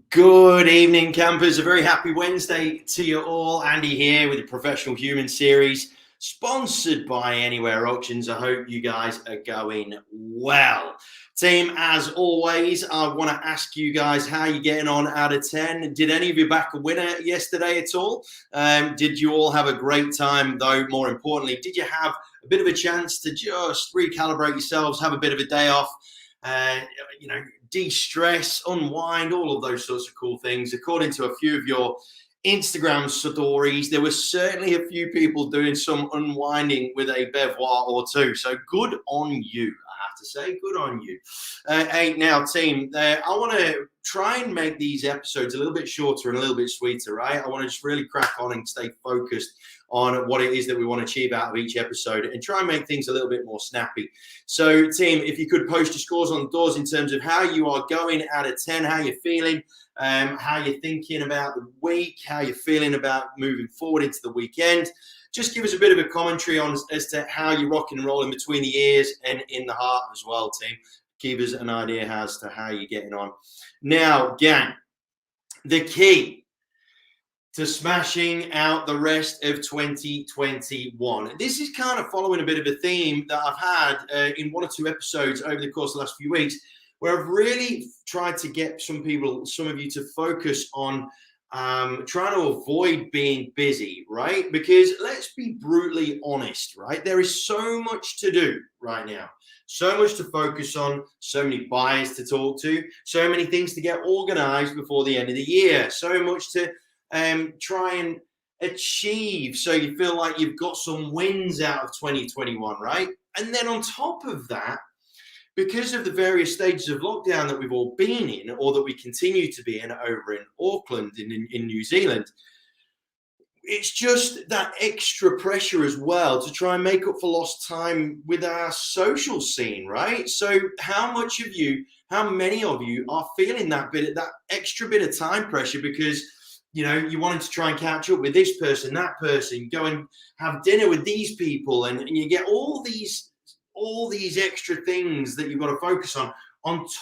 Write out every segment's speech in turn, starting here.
Good evening, campers. A very happy Wednesday to you all. Andy here with the Professional Human Series, sponsored by Anywhere Auctions. I hope you guys are going well. Team, as always, I want to ask you guys how you're getting on out of 10. Did any of you back a winner yesterday at all? Did you all have a great time, though? More importantly, did you have a bit of a chance to just recalibrate yourselves, have a bit of a day off? Uh, you know, de-stress, unwind, all of those sorts of cool things. According to a few of your Instagram stories, there were certainly a few people doing some unwinding with a bevoir or two. So good on you, I have to say. Good on you. Hey, now, team, I want to try and make these episodes a little bit shorter and a little bit sweeter, right? I want to just really crack on and stay focused on what it is that we want to achieve out of each episode and try and make things a little bit more snappy. So, team, if you could post your scores on the doors in terms of how you are going out of 10, how you're feeling, how you're thinking about the week, how you're feeling about moving forward into the weekend. Just give us a bit of a commentary on as to how you're rocking and rolling between the ears and in the heart as well, team. Give us an idea as to how you're getting on. Now, gang, the key to smashing out the rest of 2021. This is kind of following a bit of a theme that I've had in one or two episodes over the course of the last few weeks, where I've really tried to get some of you to focus on trying to avoid being busy, right? Because let's be brutally honest, right? There is so much to do right now. So much to focus on, so many buyers to talk to, so many things to get organized before the end of the year, so much to try and achieve, so you feel like you've got some wins out of 2021, right? And then on top of that, because of the various stages of lockdown that we've all been in, or that we continue to be in over in Auckland, in New Zealand, it's just that extra pressure as well to try and make up for lost time with our social scene, right? So how many of you are feeling that extra bit of time pressure because you wanted to try and catch up with this person, that person, go and have dinner with these people, and you get all these extra things that you've got to focus on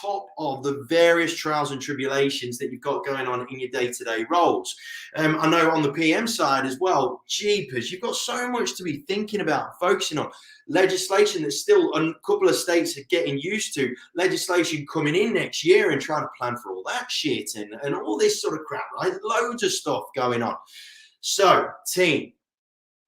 top of the various trials and tribulations that you've got going on in your day-to-day roles. I know on the PM side as well, jeepers, you've got so much to be thinking about, focusing on. Legislation that still a couple of states are getting used to, legislation coming in next year and trying to plan for all that shit and all this sort of crap, right? Loads of stuff going on. So, team,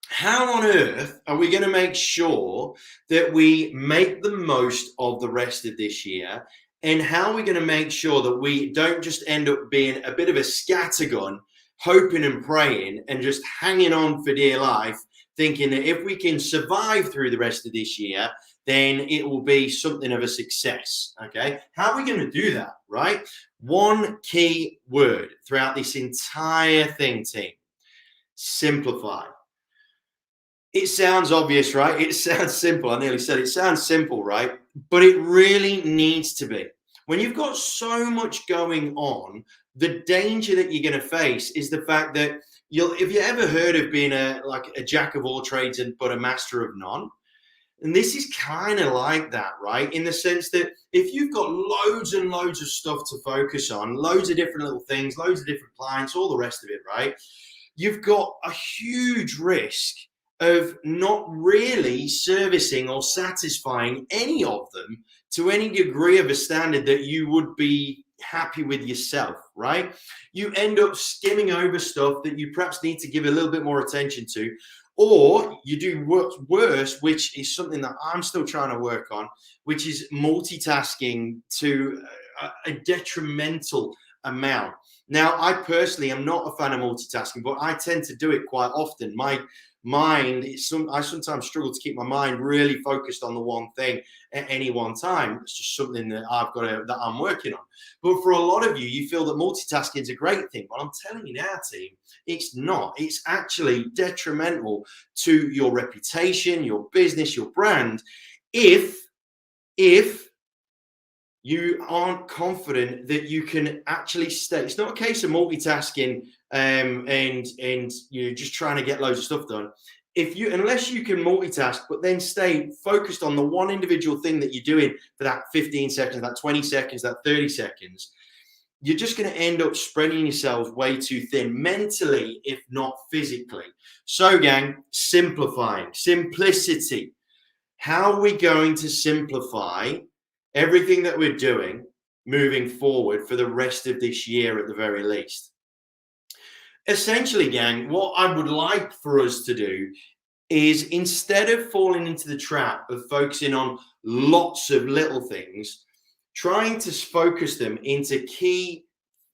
how on earth are we going to make sure that we make the most of the rest of this year? And how are we going to make sure that we don't just end up being a bit of a scattergun, hoping and praying and just hanging on for dear life, thinking that if we can survive through the rest of this year, then it will be something of a success, okay? How are we going to do that, right? One key word throughout this entire thing, team: simplify. It sounds obvious, right? It sounds simple. I nearly said it sounds simple, right? But it really needs to be. When you've got so much going on, the danger that you're going to face is the fact that if you ever heard of being a jack of all trades but a master of none, and this is kind of like that, right? In the sense that if you've got loads and loads of stuff to focus on, loads of different little things, loads of different clients, all the rest of it, right? You've got a huge risk of not really servicing or satisfying any of them to any degree of a standard that you would be happy with yourself, right? You end up skimming over stuff that you perhaps need to give a little bit more attention to, or you do worse, which is something that I'm still trying to work on, which is multitasking to a detrimental amount. Now, I personally am not a fan of multitasking, but I tend to do it quite often. My mind, I sometimes struggle to keep my mind really focused on the one thing at any one time. It's just something that that I'm working on. But for a lot of you, you feel that multitasking is a great thing. But I'm telling you now, team, it's not. It's actually detrimental to your reputation, your business, your brand, if you aren't confident that you can actually stay. It's not a case of multitasking and you're just trying to get loads of stuff done. Unless you can multitask, but then stay focused on the one individual thing that you're doing for that 15 seconds, that 20 seconds, that 30 seconds, you're just going to end up spreading yourselves way too thin mentally, if not physically. So, gang, simplifying, simplicity. How are we going to simplify everything that we're doing moving forward for the rest of this year at the very least? Essentially, gang, what I would like for us to do is, instead of falling into the trap of focusing on lots of little things, trying to focus them into key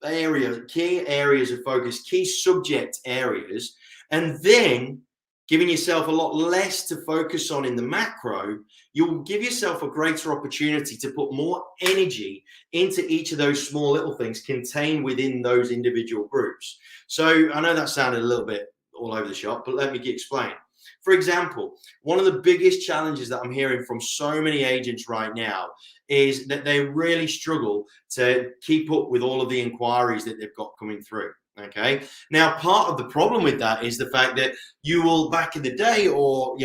areas of focus, key subject areas, and then giving yourself a lot less to focus on in the macro, you'll give yourself a greater opportunity to put more energy into each of those small little things contained within those individual groups. So I know that sounded a little bit all over the shop, but let me explain. For example, one of the biggest challenges that I'm hearing from so many agents right now is that they really struggle to keep up with all of the inquiries that they've got coming through. Okay. Now, part of the problem with that is the fact that you will, back in the day, or,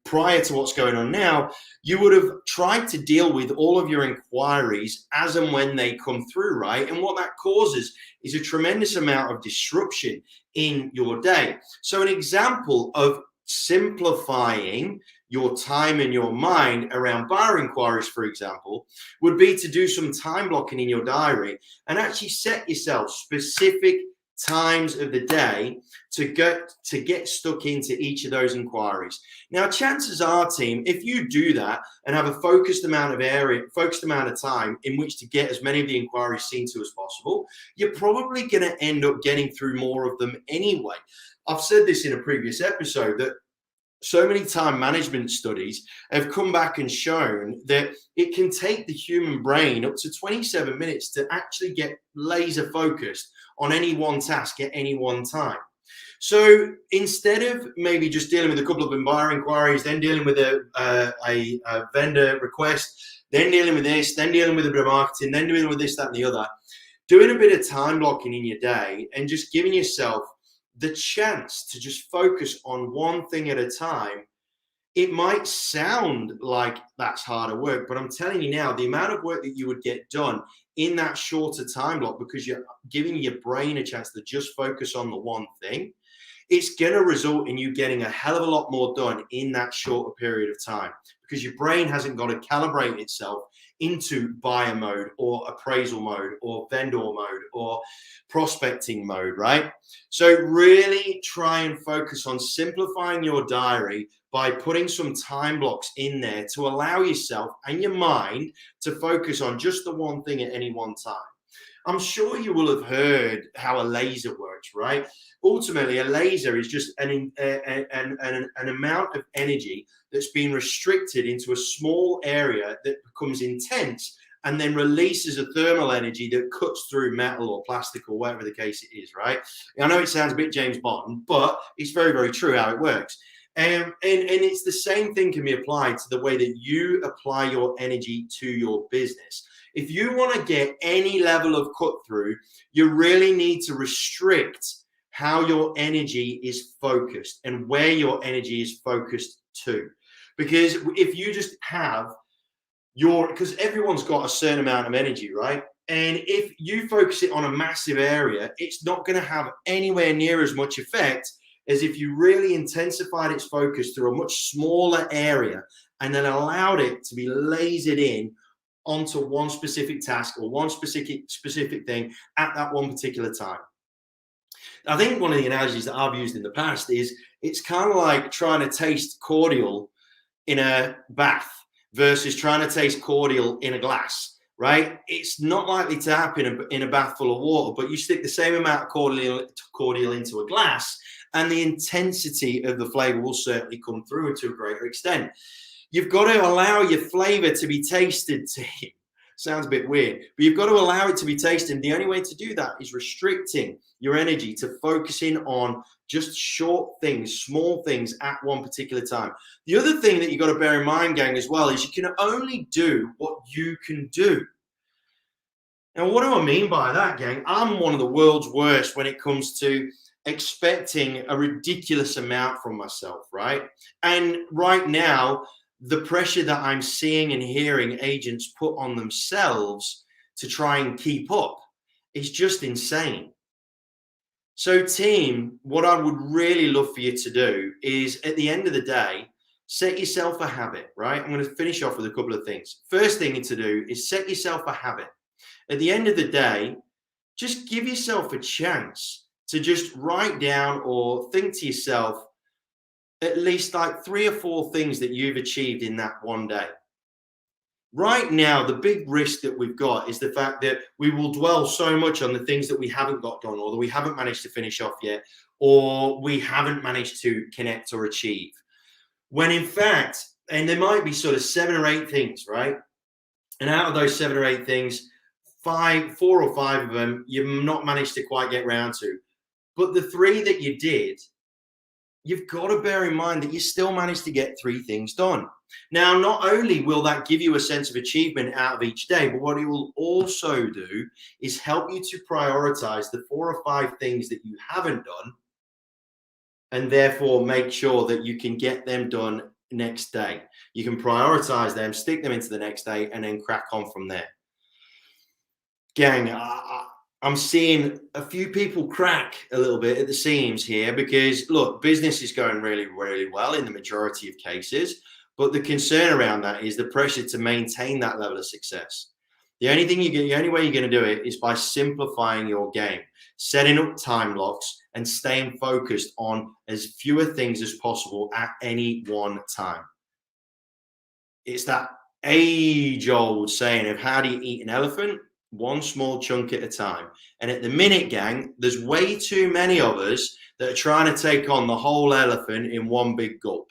prior to what's going on now, you would have tried to deal with all of your inquiries as and when they come through, right? And what that causes is a tremendous amount of disruption in your day. So an example of simplifying your time and your mind around buyer inquiries, for example, would be to do some time blocking in your diary and actually set yourself specific times of the day to get stuck into each of those inquiries. Now, chances are, team, if you do that and have a focused amount of time in which to get as many of the inquiries seen to as possible, you're probably going to end up getting through more of them anyway. I've said this in a previous episode that so many time management studies have come back and shown that it can take the human brain up to 27 minutes to actually get laser focused on any one task at any one time. So instead of maybe just dealing with a couple of buyer inquiries, then dealing with a vendor request, then dealing with this, then dealing with a bit of marketing, then dealing with this, that, and the other, doing a bit of time blocking in your day and just giving yourself the chance to just focus on one thing at a time. It might sound like that's harder work, but I'm telling you now, the amount of work that you would get done in that shorter time block, because you're giving your brain a chance to just focus on the one thing, it's going to result in you getting a hell of a lot more done in that shorter period of time, because your brain hasn't got to calibrate itself into buyer mode or appraisal mode or vendor mode or prospecting mode, right? So really try and focus on simplifying your diary by putting some time blocks in there to allow yourself and your mind to focus on just the one thing at any one time. I'm sure you will have heard how a laser works, right? Ultimately, a laser is just an amount of energy that's been restricted into a small area that becomes intense and then releases a thermal energy that cuts through metal or plastic or whatever the case it is, right? I know it sounds a bit James Bond, but it's very, very true how it works. And it's the same thing can be applied to the way that you apply your energy to your business. If you want to get any level of cut through, you really need to restrict how your energy is focused and where your energy is focused to. Because if you just have because everyone's got a certain amount of energy, right? And if you focus it on a massive area, it's not going to have anywhere near as much effect as if you really intensified its focus through a much smaller area and then allowed it to be lasered in onto one specific task or one specific thing at that one particular time. I think one of the analogies that I've used in the past is it's kind of like trying to taste cordial in a bath versus trying to taste cordial in a glass, right? It's not likely to happen in a bath full of water, but you stick the same amount of cordial into a glass and the intensity of the flavor will certainly come through to a greater extent. You've got to allow your flavor to be tasted. Sounds a bit weird, but you've got to allow it to be tasted. The only way to do that is restricting your energy to focusing on just short things, small things at one particular time. The other thing that you've got to bear in mind, gang, as well, is you can only do what you can do. Now, what do I mean by that, gang? I'm one of the world's worst when it comes to expecting a ridiculous amount from myself, right? And right now, the pressure that I'm seeing and hearing agents put on themselves to try and keep up is just insane. So team, what I would really love for you to do is at the end of the day, set yourself a habit, right? I'm going to finish off with a couple of things. First thing to do is set yourself a habit. At the end of the day, just give yourself a chance to just write down or think to yourself at least like 3 or 4 things that you've achieved in that one day. Right now, the big risk that we've got is the fact that we will dwell so much on the things that we haven't got done, or that we haven't managed to finish off yet, or we haven't managed to connect or achieve. When in fact, and there might be sort of 7 or 8 things, right? And out of those 7 or 8 things, 4 or 5 of them you've not managed to quite get round to. But the 3 that you did, you've got to bear in mind that you still managed to get 3 things done. Now, not only will that give you a sense of achievement out of each day, but what it will also do is help you to prioritize the 4 or 5 things that you haven't done, and therefore make sure that you can get them done next day. You can prioritize them, stick them into the next day, and then crack on from there. Gang, I'm seeing a few people crack a little bit at the seams here because, look, business is going really, really well in the majority of cases. But the concern around that is the pressure to maintain that level of success. The only way you're going to do it is by simplifying your game, setting up time blocks, and staying focused on as fewer things as possible at any one time. It's that age-old saying of how do you eat an elephant? One small chunk at a time. And at the minute, gang, there's way too many of us that are trying to take on the whole elephant in one big gulp.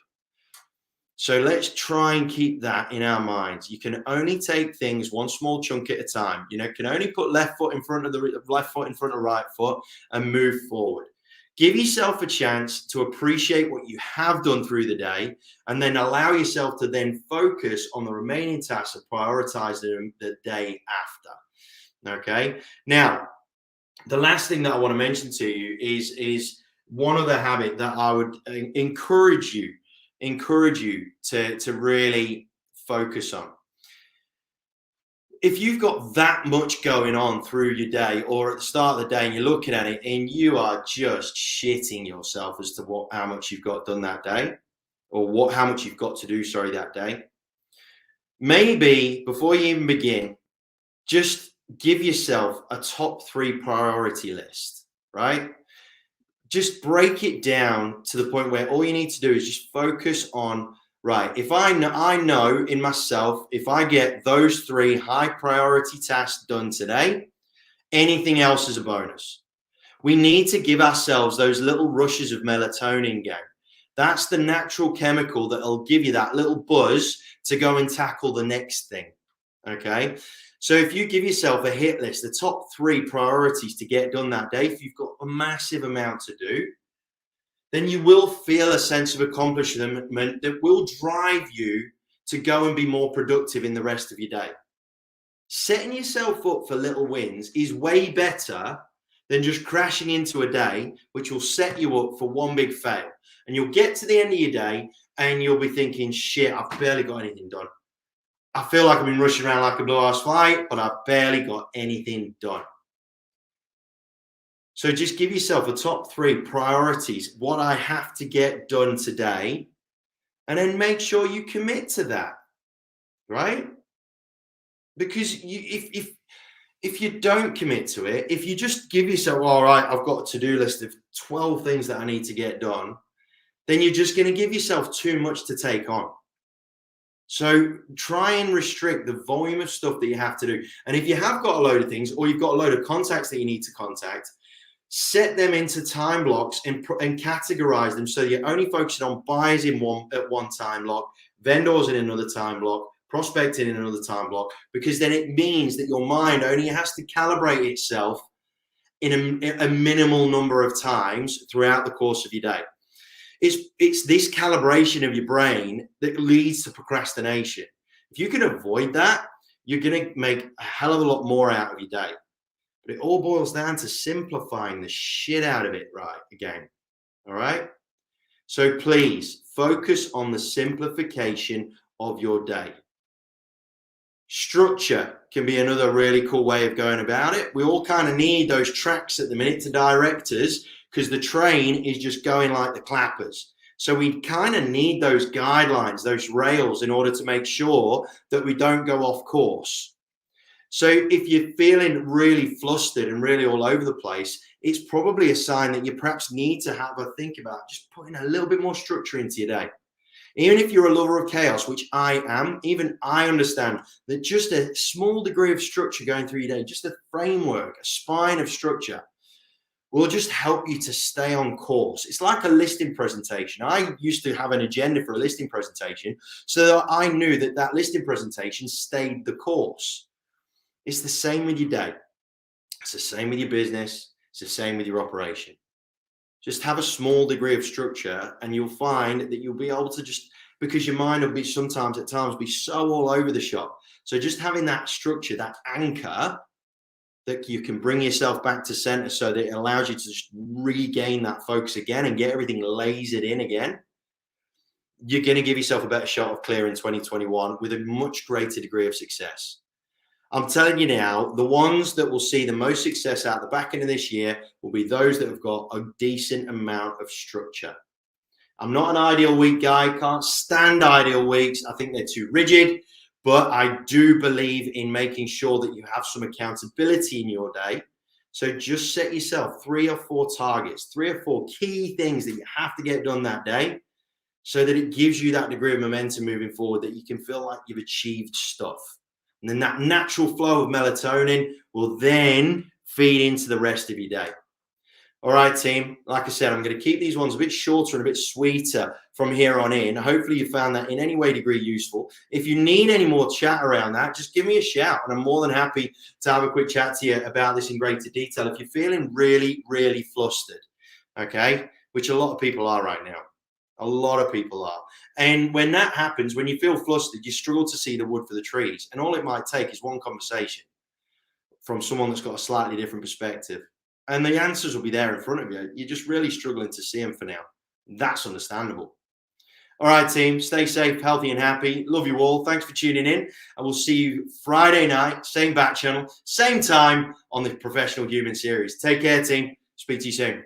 So let's try and keep that in our minds. You can only take things one small chunk at a time. You can only put left foot in front of right foot and move forward. Give yourself a chance to appreciate what you have done through the day, and then allow yourself to then focus on the remaining tasks and prioritize them the day after. Okay. Now, the last thing that I want to mention to you is one other habit that I would encourage you to really focus on. If you've got that much going on through your day, or at the start of the day and you're looking at it and you are just shitting yourself as to how much you've got done that day, or how much you've got to do, that day, maybe before you even begin, just give yourself a top 3 priority list, right? Just break it down to the point where all you need to do is just focus on, right, if I know in myself, if I get those 3 high priority tasks done today, anything else is a bonus. We need to give ourselves those little rushes of melatonin, gang. That's the natural chemical that will give you that little buzz to go and tackle the next thing, okay? So if you give yourself a hit list, the top 3 priorities to get done that day, if you've got a massive amount to do, then you will feel a sense of accomplishment that will drive you to go and be more productive in the rest of your day. Setting yourself up for little wins is way better than just crashing into a day, which will set you up for one big fail. And you'll get to the end of your day and you'll be thinking, shit, I've barely got anything done. I feel like I've been rushing around like a blue-ass fly, but I've barely got anything done. So just give yourself a top 3 priorities, what I have to get done today, and then make sure you commit to that, right? Because if you don't commit to it, if you just give yourself, all right, I've got a to-do list of 12 things that I need to get done, then you're just going to give yourself too much to take on. So try and restrict the volume of stuff that you have to do. And if you have got a load of things, or you've got a load of contacts that you need to contact, set them into time blocks and categorize them so you're only focusing on buyers at one time block, vendors in another time block, prospecting in another time block, because then it means that your mind only has to calibrate itself in a minimal number of times throughout the course of your day. It's this calibration of your brain that leads to procrastination. If you can avoid that, you're going to make a hell of a lot more out of your day. But it all boils down to simplifying the shit out of it, right? Again, all right? So please focus on the simplification of your day. Structure, can be another really cool way of going about it. We all kind of need those tracks at the minute to direct us because the train is just going like the clappers. So we kind of need those guidelines, those rails, in order to make sure that we don't go off course. So if you're feeling really flustered and really all over the place, it's probably a sign that you perhaps need to have a think about just putting a little bit more structure into your day. Even if you're a lover of chaos, which I am, even I understand that just a small degree of structure going through your day, just a framework, a spine of structure, will just help you to stay on course. It's like a listing presentation. I used to have an agenda for a listing presentation so that I knew that that listing presentation stayed the course. It's the same with your day. It's the same with your business. It's the same with your operation. Just have a small degree of structure and you'll find that you'll be able to just, because your mind will be sometimes at times be so all over the shop. So just having that structure, that anchor, that you can bring yourself back to center so that it allows you to just regain that focus again and get everything lasered in again. You're going to give yourself a better shot of clearing 2021 with a much greater degree of success. I'm telling you now, the ones that will see the most success out the back end of this year will be those that have got a decent amount of structure. I'm not an ideal week guy, can't stand ideal weeks. I think they're too rigid, but I do believe in making sure that you have some accountability in your day. So just set yourself 3 or 4 targets, 3 or 4 key things that you have to get done that day so that it gives you that degree of momentum moving forward that you can feel like you've achieved stuff. And then that natural flow of melatonin will then feed into the rest of your day. All right, team. Like I said, I'm going to keep these ones a bit shorter and a bit sweeter from here on in. Hopefully you found that in any way degree useful. If you need any more chat around that, just give me a shout and I'm more than happy to have a quick chat to you about this in greater detail. If you're feeling really, really flustered, okay, which a lot of people are right now. A lot of people are. And when that happens, when you feel flustered, you struggle to see the wood for the trees. And all it might take is one conversation from someone that's got a slightly different perspective. And the answers will be there in front of you. You're just really struggling to see them for now. That's understandable. All right, team. Stay safe, healthy, and happy. Love you all. Thanks for tuning in. And we'll see you Friday night, same back channel, same time on the Professional Human Series. Take care, team. Speak to you soon.